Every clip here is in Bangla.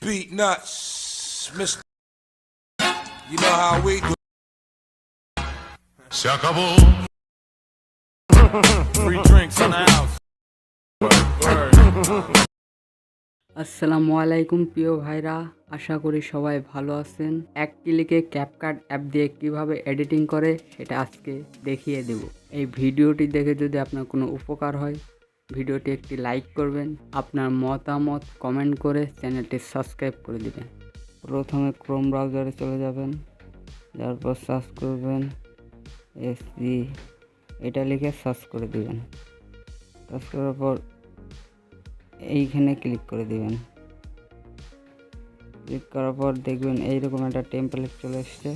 Beat nuts, Mr. You know how we do. Se acabó. Free drinks in the house. আসসালামু আলাইকুম প্রিয় ভাইরা, আশা করি সবাই ভালো আছেন। এক ক্লিকে ক্যাপকাট অ্যাপ দিয়ে কিভাবে এডিটিং করে সেটা আজকে দেখিয়ে দেব। এই ভিডিওটি দেখে যদি আপনার কোনো উপকার হয়, ভিডিওটি একটি লাইক করবেন, আপনার মতামত কমেন্ট করে চ্যানেলটি সাবস্ক্রাইব করে দিবেন। প্রথমে ক্রোম ব্রাউজারে চলে যাবেন, যার পর সার্চ করবেন এসি, এটা লিখে সার্চ করে দিবেন। সার্চ করার পর এইখানে ক্লিক করে দিবেন। ক্লিক করার পর দেখবেন এইরকম একটা টেমপ্লেট চলে এসছে।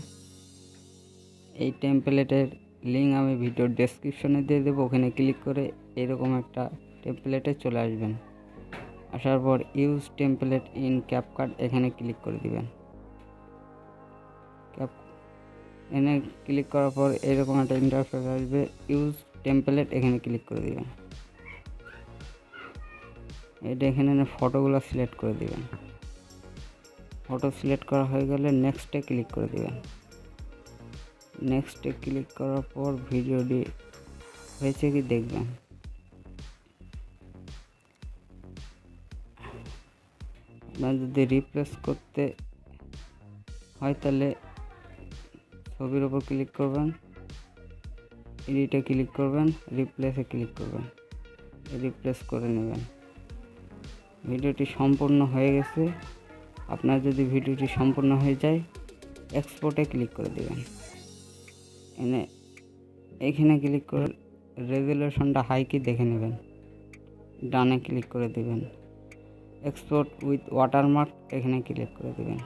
এই টেমপ্লেটের লিঙ্ক আমি ভিডিওর ডেসক্রিপশনে দিয়ে দেবো, ওখানে ক্লিক করে এরকম একটা টেমপ্লেটে চলে আসবেন। আসার পর ইউজ টেমপ্লেট ইন ক্যাপকাট এখানে ক্লিক করে দিবেন। এখানে ক্লিক করার পর এরকম একটা ইন্টারফেস আসবে, ইউজ টেমপ্লেট এখানে ক্লিক করে দিবেন। এটা এখানে ফটোগুলো সিলেক্ট করে দিবেন। ফটো সিলেক্ট করা হয়ে গেলে নেক্সটে ক্লিক করে দিবেন। নেক্সটে ক্লিক করার পর ভিডিওটি হয়েছে কি দেখবেন। আপনার যদি রিপ্লেস করতে হয় তাহলে ছবির ওপর ক্লিক করবেন, এডিটে ক্লিক করবেন, রিপ্লেসে ক্লিক করবেন, রিপ্লেস করে নেবেন। ভিডিওটি সম্পূর্ণ হয়ে গেছে। আপনার যদি ভিডিওটি সম্পূর্ণ হয়ে যায়, এক্সপোর্টে ক্লিক করে দেবেন। এখানে ক্লিক করে রেজুলেশনটা হাই কি দেখে নেবেন, ডানে ক্লিক করে দেবেন। এক্সপোর্ট উইথ ওয়াটারমার্ক এখানে ক্লিক করে দেবেন।